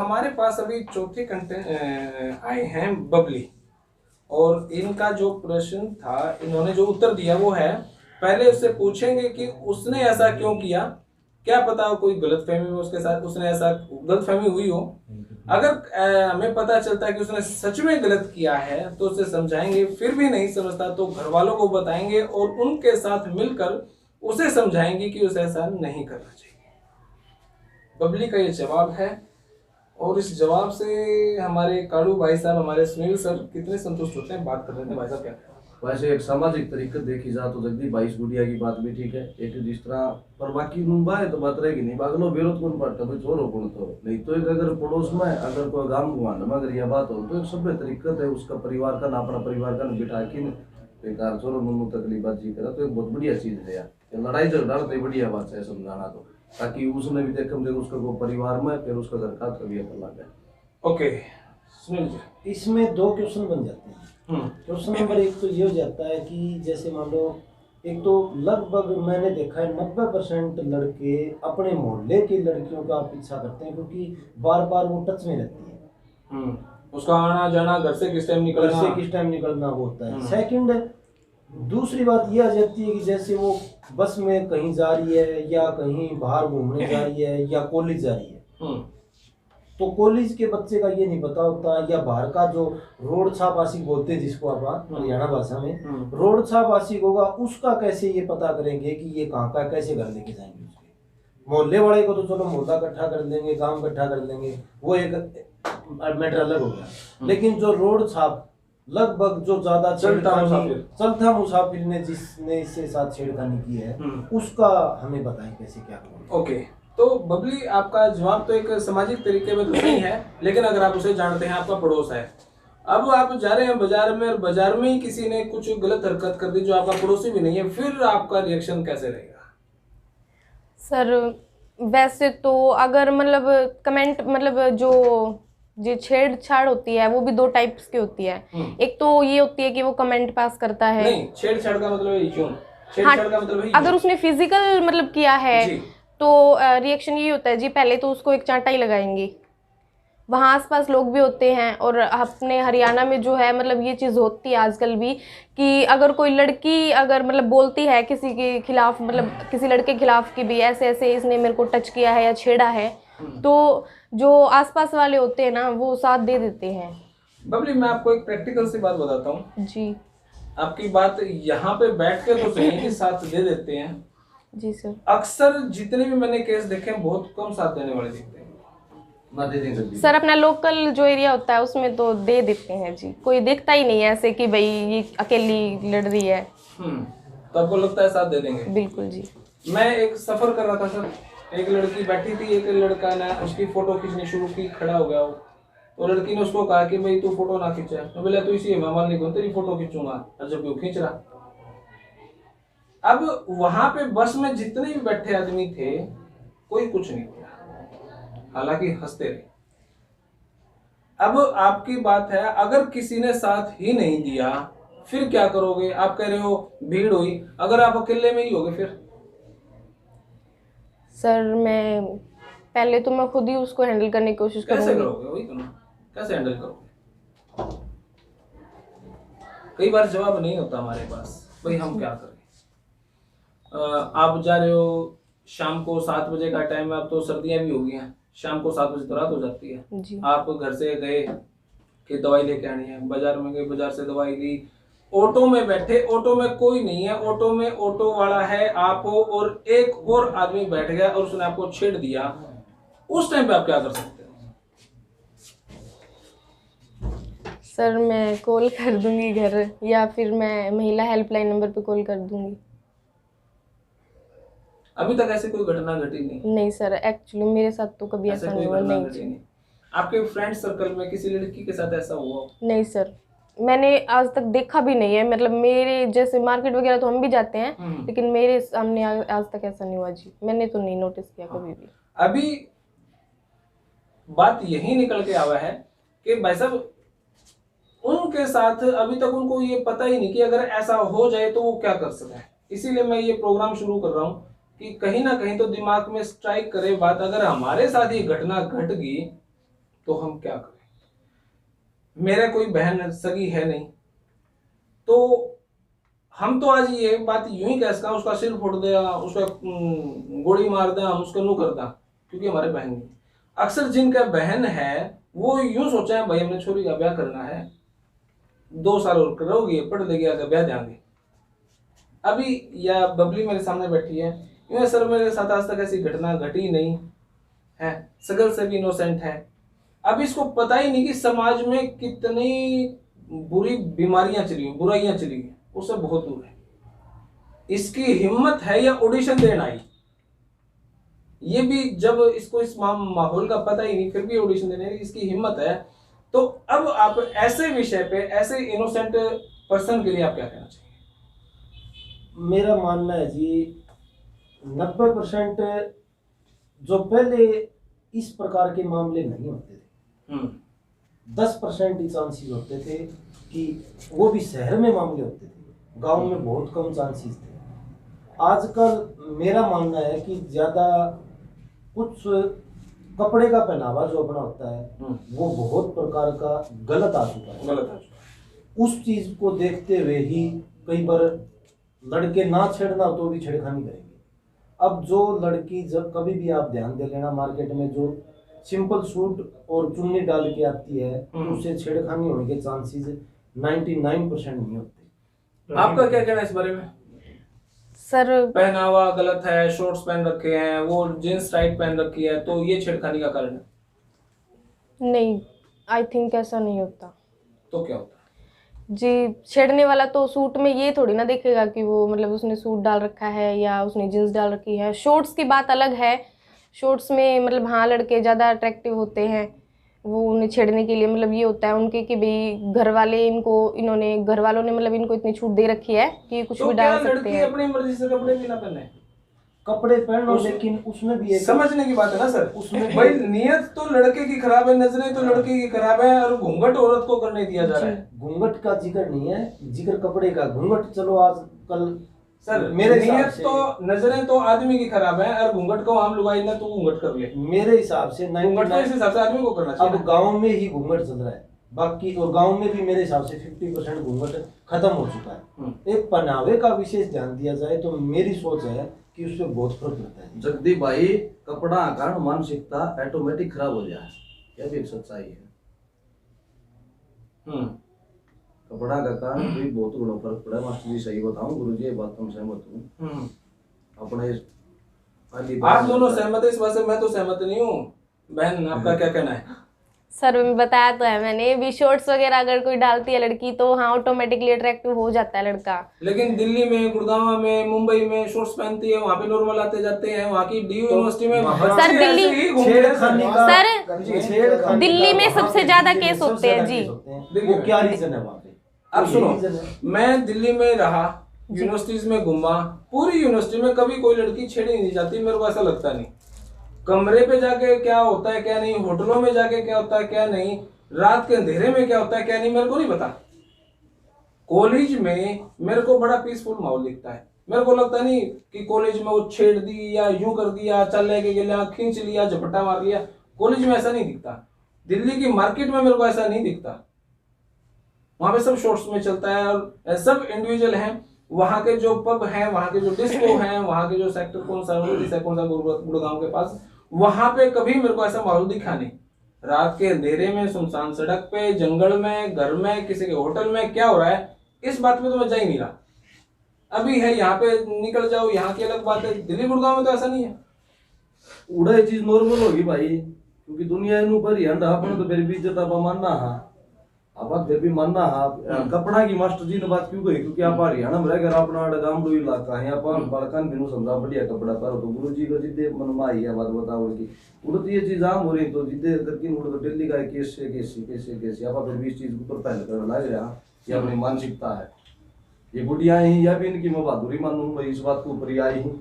हमारे पास अभी चौथे कंटेंट आए हैं बबली, और इनका जो प्रश्न था, इन्होंने जो उत्तर दिया वो है, पहले उससे पूछेंगे कि उसने ऐसा क्यों किया, क्या पता कोई गलतफहमी में उसके साथ उसने ऐसा गलतफहमी हुई हो। अगर हमें पता चलता है कि उसने सच में गलत किया है तो उसे समझाएंगे, फिर भी नहीं समझता तो घर वालों को बताएंगे और उनके साथ मिलकर उसे समझाएंगे कि उसे ऐसा नहीं करना चाहिए। बबली का ये जवाब है, और इस जवाब से हमारे कालू भाई साहब, हमारे सुनील सर कितने संतुष्ट होते हैं। बात कर रहे थे भाई साहब, क्या वैसे एक सामाजिक तरीके देखी जाए तो जगदीप भाई इस गुड़िया की बात भी ठीक है, एक जिस तरह पर बाकी मुंबा है तो बात रहेगी नहीं, बागलो विरोध कौन पड़ता भाई, छोरो कौन तो नहीं। तो एक अगर पड़ोस में अगर कोई गांव गुआंड में अगर यह बात हो तो एक सभ्य तरीका है उसका परिवार का ना, अपना परिवार का बिठा के बेकार छोरो नुनू तकलीफ बात जी करा, तो एक बहुत बढ़िया चीज है यार। लड़ाई झगड़ा तो बढ़िया बात है समझाना, तो ताकि उसने भी देखम देखो उसका वो परिवार में फिर उसका घर का कभी अपन लग जाए। ओके सुनील जी, इसमें दो क्वेश्चन बन जाते हैं। क्वेश्चन नंबर एक तो ये हो जाता है कि जैसे मान लो, एक तो लगभग मैंने देखा है 90% लड़के अपने मोहल्ले की लड़कियों का पीछा करते हैं, क्योंकि बार बार वो टच में रहती है। उसका आना जाना, घर से किस टाइम निकलना वो होता है। सेकंड, दूसरी बात ये आ जाती है कि जैसे वो बस में कहीं जा रही है या कहीं बाहर घूमने जा रही है या कॉलेज जा रही है, तो कॉलेज के बच्चे का ये नहीं पता होता, या बाहर का जो रोड छाप आशिक बोलते हैं जिसको आप हरियाणा भाषा में रोड छाप आशिक होगा, उसका कैसे ये पता करेंगे कि ये कहाँ का, कैसे घर लेके जाएंगे उसके। मोहल्ले वाले को तो चलो मोहल्ला इकट्ठा कर लेंगे, गांव इकट्ठा कर लेंगे, वो एक मैटर अलग हो गया। लेकिन जो रोड छाप लगभग जो ज्यादा चलता मुसाफिर ने जिसने इससे साथ छेड़खानी की है, उसका हमें बताएं कैसे क्या करें। ओके, तो बबली आपका जवाब तो एक सामाजिक तरीके में तो सही है, लेकिन अगर आप उसे जानते हैं, आपका पड़ोस है, अब आप जा रहे हैं बाजार में और बाजार में ही किसी ने कुछ गलत हरकत कर दी जो आपका पड़ोसी भी नहीं है, फिर आपका रिएक्शन कैसे रहेगा? सर वैसे तो अगर मतलब कमेंट मतलब जो छेड़छाड़ होती है वो भी दो टाइप्स की होती है। एक तो ये होती है कि वो कमेंट पास करता है। नहीं, छेड़छाड़ का मतलब है क्यों? छेड़छाड़ का मतलब है अगर उसने फिजिकल मतलब किया है तो रिएक्शन ये होता है जी, पहले तो उसको एक चांटा ही लगाएंगे। वहाँ आसपास लोग भी होते हैं, और अपने हरियाणा में जो है मतलब ये चीज़ होती है आजकल भी कि अगर कोई लड़की अगर मतलब बोलती है किसी के खिलाफ, मतलब किसी लड़के के खिलाफ कि भी ऐसे ऐसे इसने मेरे को टच किया है या छेड़ा है, तो जो आसपास वाले होते हैं ना वो साथ दे देते हैं। बबली मैं आपको एक प्रैक्टिकल सी बात बताता हूँ जी। आपकी बात यहाँ पे बैठ के तो सही कि साथ दे देते हैं जी सर। अक्सर जितने भी मैंने केस देखे हैं बहुत कम साथ देने वाले दिखते हैं। ना दे देंगे सर अपना लोकल जो एरिया होता है उसमें तो दे देते हैं जी, कोई देखता ही नहीं है ऐसे कि भाई ये अकेली लड़ रही है। तो आपको लगता है साथ दे देंगे? बिल्कुल जी। मैं एक सफर कर रहा था सर, एक लड़की बैठी थी, एक लड़का ने उसकी फोटो खींचनी शुरू की, खड़ा हो गया वो, तो लड़की ने उसको कहा कि भाई तू फोटो ना खींचा, तो बोला तो इसी मैं नहीं कौन तेरी फोटो खींचूंगा, जब वो खींच रहा। अब वहां पे बस में जितने भी बैठे आदमी थे कोई कुछ नहीं बोला, हालांकि हंसते रहे। अब आपकी बात है, अगर किसी ने साथ ही नहीं दिया फिर क्या करोगे? आप कह रहे हो भीड़ हुई, अगर आप अकेले में ही होगे फिर? सर मैं पहले तो मैं खुद ही उसको हैंडल करने की कोशिश करूंगी। कैसे करोगे? वही तो ना, कैसे हैंडल करोगे? कई बार जवाब नहीं होता हमारे पास, भाई हम क्या करें। आप जा रहे हो शाम को 7 बजे का टाइम है, अब तो सर्दियां भी हो गई हैं, शाम को 7 बजे तो रात हो जाती है जी। आप घर से गए कि दवाई लेके आनी है, बाजार में गए, बाजार से दवाई ली, ऑटो में बैठे, ऑटो में कोई नहीं है, ऑटो में ऑटो वाला है आप हो और एक और आदमी बैठ गया और उसने आपको छेड़ दिया, उस टाइम पे आप क्या कर सकते हो? सर मैं कॉल कर दूंगी घर, या फिर मैं महिला हेल्पलाइन नंबर पे कॉल कर दूंगी। अभी तक ऐसी कोई घटना घटी नहीं? नहीं सर, एक्चुअली मेरे साथ तो कभी ऐसा नहीं हुआ। नहीं। आपके फ्रेंड सर्कल में किसी लड़की के साथ ऐसा हुआ? नहीं सर, मैंने आज तक देखा भी नहीं है, मतलब मेरे जैसे मार्केट वगैरह तो हम भी जाते हैं, लेकिन मेरे सामने आज तक ऐसा नहीं हुआ जी, मैंने तो नहीं नोटिस किया कभी भी। अभी बात यही निकल के आवा है कि भाई साहब उनके साथ अभी तक उनको ये पता ही नहीं कि अगर ऐसा हो जाए तो वो क्या कर सकते हैं। इसीलिए मैं ये प्रोग्राम शुरू कर रहा हूँ कि कहीं ना कहीं तो दिमाग में स्ट्राइक करे बात, अगर हमारे साथ ये घटना घट गई तो हम क्या करें? मेरे कोई बहन सगी है नहीं, तो हम तो आज ये बात यूं ही कह सकते हैं, उसका सिर फोड़ दिया, उसका गोली मार दिया, हम उसका नू कर दा, क्योंकि हमारे बहन नहीं। अक्सर जिनका बहन है वो यूं सोचा है भाई हमने छोरी का ब्याह करना है, 2 साल और करोगे, पढ़ लेगी, आगे ब्याह देंगे। अभी या बबली मेरे सामने बैठी है, यूं सर मेरे साथ आज तक ऐसी घटना घटी नहीं है, सगल से भी इनोसेंट है। अब इसको पता ही नहीं कि समाज में कितनी बुरी बीमारियां चली हुई, बुराइयां चली हुई, उससे बहुत दूर है। इसकी हिम्मत है या ऑडिशन देना आई, ये भी जब इसको इस माहौल का पता ही नहीं फिर भी ऑडिशन देने की इसकी हिम्मत है। तो अब आप ऐसे विषय पे, ऐसे इनोसेंट पर्सन के लिए आप क्या कहना चाहिए? मेरा मानना है जी 90% जो पहले इस प्रकार के मामले नहीं होते थे, 10% ही चांसेस होते थे कि वो भी शहर में मामले होते थे, गांव में बहुत कम चांसेस थे। आजकल मेरा मानना है कि ज़्यादा कुछ कपड़े का पहनावा जो अपना होता है वो बहुत प्रकार का गलत आ चुका है। गलत है। उस चीज़ को देखते हुए ही कई बार लड़के ना छेड़ना तो भी छेड़खानी करेंगे। अब जो लड़की जब कभी भी आप ध्यान दे लेना मार्केट में जो सिंपल सूट और चुन्नी डाल के आती है उससे छेड़खानी होने के चांसेस 99% नहीं होते। आपका क्या कहना है इस बारे में? सर पहनावा गलत है, शॉर्ट्स पहन रखे हैं, वो जींस टाइट पहन रखी है, तो ये छेड़खानी का कारण है? नहीं, आई थिंक ऐसा नहीं होता। तो क्या होता है? जी, छेड़ने वाला तो सूट में ये थोड़ी ना देखेगा कि वो मतलब उसने सूट डाल रखा है या उसने जींस डाल रखी है। शॉर्ट्स की बात अलग है, शॉर्ट्स में मतलब हाँ लड़के ज़्यादा अट्रैक्टिव होते हैं, वो उन्हें छेड़ने के लिए मतलब ये होता है उनके कि भाई घर वाले घर वालों ने मतलब इनको इतनी छूट दे रखी है कि कुछ तो भी डाल सकते हैं। अपनी मर्जी से कपड़े भी ना पहने, कपड़े पहनो, लेकिन उसमें भी एक समझने की बात है ना सर। उसमें भाई नियत तो लड़के की खराब है, नजरें तो लड़के की खराब है, और घूंघट औरत को करने दिया जा रहा है। घूंघट का जिक्र नहीं है, जिक्र कपड़े का। घूंघट चलो आजकल सर मेरे नियत हिसाब से तो नजरें तो आदमी की खराब है, और घूंघट को हम लुगाई ना तो घूंघट कर ले। मेरे हिसाब से घूंघट तो इस हिसाब से आदमी को करना चाहिए। अब गांव में ही घूंघट चल रहा है, बाकी और गांव में भी मेरे हिसाब से 50% घूंघट खत्म हो चुका है। एक पहनावे का विशेष ध्यान दिया जाए तो मेरी सोच है कि उससे बहुत फर्क पड़ता है। जगदीप भाई, कपड़ा कारण मानसिकता ऑटोमेटिक खराब हो जाए, यह भी एक सच्चाई है। कपड़ा का कारण भी बहुत बड़ा फर्क पड़ा है। मास्टर जी सही बताऊं, गुरु जी ये बात हम सहमत हूँ। अपने आप दोनों सहमत है इस बात से? मैं तो सहमत नहीं हूँ। बहन आपका क्या कहना है? सर बताया तो है मैंने भी, शॉर्ट्स वगैरह अगर कोई डालती है लड़की तो हाँ ऑटोमेटिकली अट्रैक्टिव हो जाता है लड़का। लेकिन दिल्ली में, गुड़गांव में, मुंबई में शॉर्ट्स पहनती है, वहाँ पे नॉर्मल आते जाते हैं, वहाँ की डीयू यूनिवर्सिटी में सर दिल्ली सर दिल्ली में सबसे ज्यादा केस होते हैं जी। वो क्या रीजन है वहाँ पे? अब सुनो, मैं दिल्ली में रहा, यूनिवर्सिटीज में घूमा, पूरी यूनिवर्सिटी में कभी कोई लड़की छेड़ी नहीं जाती, मेरे को ऐसा लगता नहीं। कमरे पे जाके क्या होता है क्या नहीं, होटलों में जाके क्या होता है क्या नहीं, रात के अंधेरे में क्या होता है क्या नहीं, मेरे को नहीं पता। कॉलेज में मेरे को बड़ा पीसफुल माहौल दिखता है। मेरे को लगता नहीं कि कॉलेज में वो छेड़ दी या यूं कर दिया, चल लेके गया, खींच लिया, झपट्टा मार लिया। कॉलेज में ऐसा नहीं दिखता। दिल्ली की मार्केट में मेरे को ऐसा नहीं दिखता। वहां पे सब शॉर्ट्स में चलता है और सब इंडिविजुअल हैं। वहां के जो पब हैं, वहां के जो डिस्को हैं, वहां के जो सेक्टर कौन सा गुड़गांव के पास, वहां पे कभी मेरे को ऐसा माहौल दिखा नहीं। रात के अंधेरे में, सुनसान सड़क पे, जंगल में, घर में, किसी के होटल में क्या हो रहा है, इस बात पे तो मैं जा ही नहीं रहा। अभी है यहाँ पे निकल जाओ, यहाँ की अलग बात है। दिल्ली गुड़गांव में तो ऐसा नहीं है। उड़ा ये चीज नॉर्मल होगी भाई, क्योंकि दुनिया इन ऊपर ही हंडा अपन तो फिर भी इज्जत आप मानना है, आप फिर भी मानना है। कपड़ा की मास्टर जी ने बात क्यों कही, क्योंकि आप हरियाणा में रहकर अपना गांव इलाका है, आप बालकान बिनु समझा बढ़िया कपड़ा पर तो गुरु जी को जिद्दे मन में आई है बात बताओ कि उड़त ये चीज आम हो रही तो जिद्दे करके उड़ तो दिल्ली का केस से आप फिर भी इस चीज ऊपर पहले करना लग रहा, ये अपनी मानसिकता है। ये गुड़िया ही या भी इनकी मैं बहादुरी मानूं, इस बात के ऊपर आई हूँ।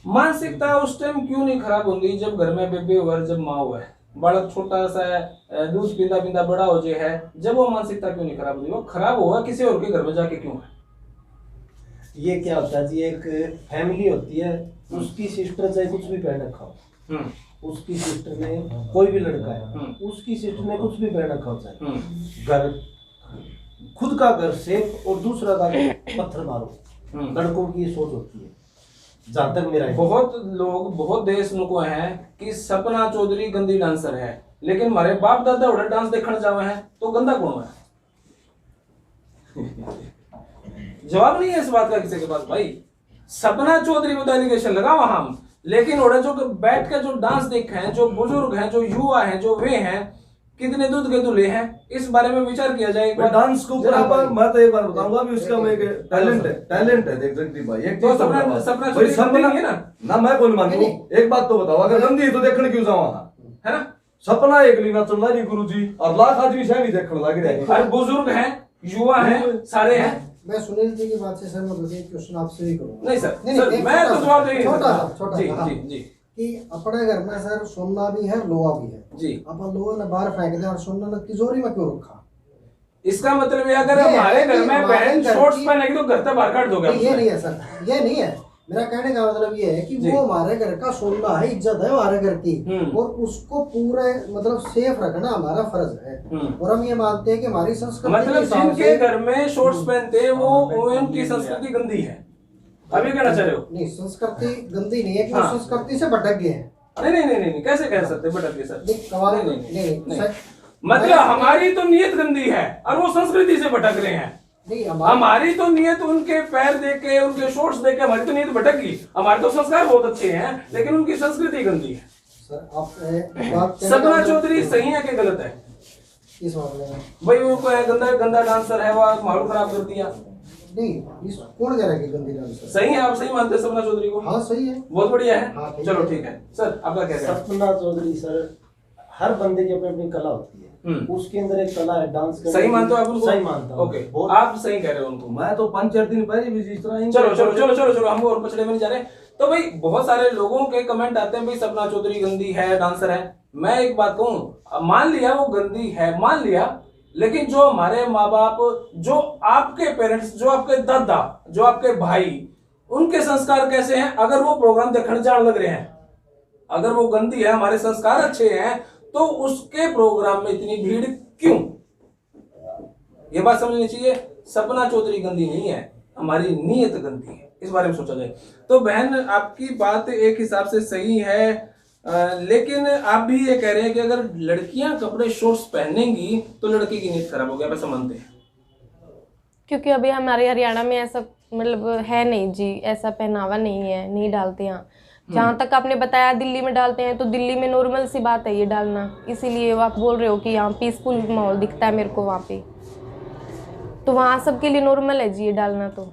मानसिकता उस टाइम क्यों नहीं खराब होगी जब घर में बेबी हुआ, जब माँ हुआ है, बालक छोटा सा है, दूध पींदा पींदा बड़ा हो जाए है, जब वो मानसिकता क्यों नहीं खराब होगी? वो खराब होगा किसी और के घर में जाके क्यों है? ये क्या होता है जी, एक फैमिली होती है, उसकी सिस्टर चाहे कुछ भी पहन रखा हो, उसकी सिस्टर ने, कोई भी लड़का है, उसकी सिस्टर ने कुछ भी पहन रखा होता है, घर खुद का घर सेफ और दूसरा का पत्थर मारो, लड़कों की ये सोच होती है। जहाँ तक मेरा बहुत लोग, बहुत देश नुको हैं कि सपना चौधरी गंदी डांसर है, लेकिन हमारे बाप दादा उड़े डांस देखने जावे हैं तो गंदा कौन है? जवाब नहीं है इस बात का किसी के पास भाई। सपना चौधरी पर एलिगेशन लगाओ हम, लेकिन उड़े जो बैठ के जो डांस देखे हैं, जो बुजुर्ग हैं, जो युवा हैं, जो वे हैं, कितने दूध के दूल्हे हैं, इस बारे में विचार किया जाए एक बार। डांस को ऊपर मैं तो एक बार बताऊंगा भी, उसका मैं टैलेंट है देख जगदीप भाई। एक तो चीज सपना भाई सपना है ना, मैं कौन मानू, एक बात तो बताओ, अगर गंदी है तो देखने क्यों जाओ वहां, है ना? सपना एक लीना चल रही गुरु जी, और लाख आदमी शायद देखने लग रहे हैं, अरे बुजुर्ग हैं, युवा हैं, सारे हैं। मैं सुनील जी की बात से सहमत हूं, क्वेश्चन आपसे भी करूंगा। नहीं सर, मैं तो जवाब नहीं छोटा जी सा जी जी कि अपने घर में सर सोना भी है, लोहा भी है जी। अपन लोहे ने बाहर फेंक दिया और सोना ने तिजोरी में क्यों रखा? इसका मतलब ये, अगर हमारे घर में बहन शॉर्ट्स पहनेगी तो घर तक बाहर काट दोगे? ये नहीं है सर, ये नहीं है। मेरा कहने का मतलब ये है कि वो हमारे घर का सोना है, इज्जत है हमारे घर की, और उसको पूरे मतलब सेफ रखना हमारा फर्ज है। और हम ये मानते हैं कि हमारी संस्कृति, मतलब जिनके घर में शॉर्ट्स पहनते हैं वो उनकी संस्कृति गंदी है, अभी कहना चाह रहे हो? नहीं, संस्कृति गंदी नहीं है कि वो संस्कृति से भटक गए हैं। नहीं, कैसे कह सकते भटक गए सर? नहीं, मतलब हमारी तो नियत गंदी है और वो संस्कृति से भटक रहे हैं। नहीं, हमारी तो नियत, उनके पैर देख के, उनके शॉर्ट्स देख के हमारी तो नियत भटक गई। हमारे तो संस्कार बहुत अच्छे हैं, लेकिन उनकी संस्कृति गंदी है। सर आप सपना चौधरी सही है कि गलत है? इस मामले में भाई वो गंदा डांसर है, वो माहौल खराब कर दिया। नहीं, इस कौन कह रहा है कि गंदी डांसर? सही है, आप सही मानते हैं सपना चौधरी को? हाँ सही है, बहुत बढ़िया है। हाँ, चलो ठीक है सर, आपका क्या कहना है? सपना चौधरी सर, हर बंदे की अपनी अपनी कला होती है, उसके अंदर एक कला है डांस करने। सही मानते हो आप उनको? सही मानता हूं। ओके, आप सही कह रहे हो उनको। मैं तो 5-4 दिन पहले भी इस तरह ही। चलो हम और पछड़े में नहीं जा रहे। तो भाई बहुत सारे लोगों के कमेंट आते हैं भाई सपना चौधरी गंदी है, डांसर है। मैं एक बात कहूं, मान लिया वो गंदी है, मान लिया, लेकिन जो हमारे माँ बाप, जो आपके पेरेंट्स, जो आपके दादा, जो आपके भाई, उनके संस्कार कैसे हैं? अगर वो प्रोग्राम देखने जाने लग रहे हैं, अगर वो गंदी है, हमारे संस्कार अच्छे हैं, तो उसके प्रोग्राम में इतनी भीड़ क्यों? ये बात समझनी चाहिए। सपना चौधरी गंदी नहीं है, हमारी नीयत गंदी है, इस बारे में सोचा जाए। तो बहन, आपकी बात एक हिसाब से सही है, लेकिन आप भी ये कह रहे हैं कि अगर लड़कियां कपड़े शॉर्ट्स पहनेंगी तो लड़की की नीयत खराब हो गया, ऐसा मानते हैं? क्योंकि अभी हमारे हरियाणा में ऐसा मतलब है नहीं जी, ऐसा पहनावा नहीं है, नहीं डालते यहाँ। जहाँ तक आपने बताया दिल्ली में डालते हैं, तो दिल्ली में नॉर्मल सी बात है ये डालना, इसीलिए आप बोल रहे हो कि यहाँ पीसफुल माहौल दिखता है मेरे को वहाँ पे, तो वहाँ सबके लिए नॉर्मल है जी ये डालना। तो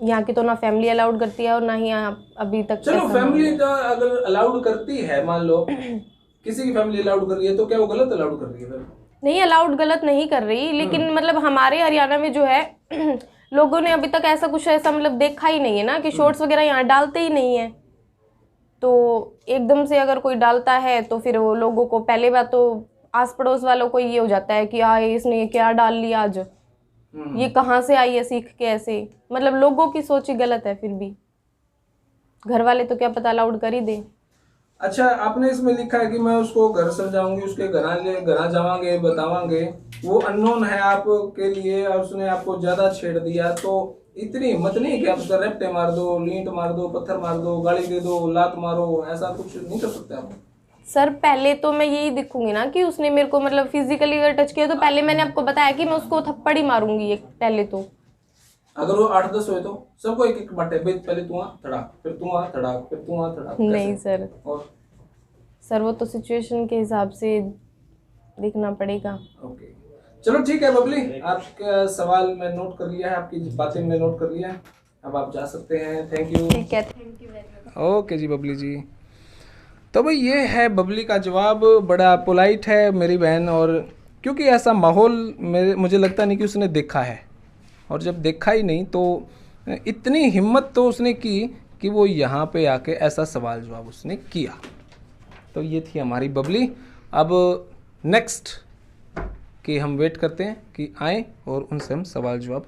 यहाँ की तो ना फैमिली अलाउड करती है और ना ही यहाँ अभी तक। चलो फैमिली का अगर अलाउड करती है, मान लो किसी की फैमिली अलाउड कर रही है, तो क्या वो गलत अलाउड कर रही है? नहीं, अलाउड गलत नहीं कर रही, लेकिन मतलब हमारे हरियाणा में जो है लोगों ने अभी तक ऐसा कुछ ऐसा मतलब देखा ही नहीं है ना कि शॉर्ट्स वगैरह यहाँ डालते ही नहीं है। तो एकदम से अगर कोई डालता है तो फिर वो लोगों को, पहले बात तो आस पड़ोस वालों को ये हो जाता है कि इसने क्या डाल लिया आज, ये कहाँ से आई है सीख के ऐसे, मतलब लोगों की सोच ही गलत है। फिर भी घर वाले तो क्या पता अलाउड कर ही दे। अच्छा, आपने इसमें लिखा है कि मैं उसको घर समझाऊंगी, उसके घर जावांगे, बतावांगे, वो अननोन है आपके लिए और उसने आपको ज्यादा छेड़ दिया, तो इतनी हिम्मत नहीं कि आप उसका रेपटे मार दो, लींट मार दो, पत्थर मार दो, गाली दे दो, लात मारो, ऐसा कुछ नहीं कर सकते आप? सर पहले तो मैं यही दिखूंगी ना कि उसने मेरे को मतलब फिजिकली अगर टच किया, तो पहले मैंने आपको बताया कि मैं उसको थप्पड़ ही मारूंगी एक पहले तो। अगर वो 8-10 हुए तो सबको एक एक बाटे, पहले तू वहाँ थड़ा, फिर तू वहाँ थड़ा, फिर तू वहाँ थड़ा? नहीं सर, और सर वो तो सिचुएशन के हिसाब से देखना पड़ेगा। ओके, चलो ठीक है बबली, आपका सवाल मैं नोट कर लिया है, आपकी बातें मैं नोट कर लिया है, अब आप जा सकते हैं। Thank you. ठीक है, thank you very much. Okay ji Babli ji. तो भाई ये है बबली का जवाब, बड़ा पोलाइट है मेरी बहन, और क्योंकि ऐसा माहौल मुझे लगता नहीं कि उसने देखा है, और जब देखा ही नहीं तो इतनी हिम्मत तो उसने की कि वो यहाँ पे आके ऐसा सवाल जवाब उसने किया। तो ये थी हमारी बबली। अब नेक्स्ट कि हम वेट करते हैं कि आए और उनसे हम सवाल जवाब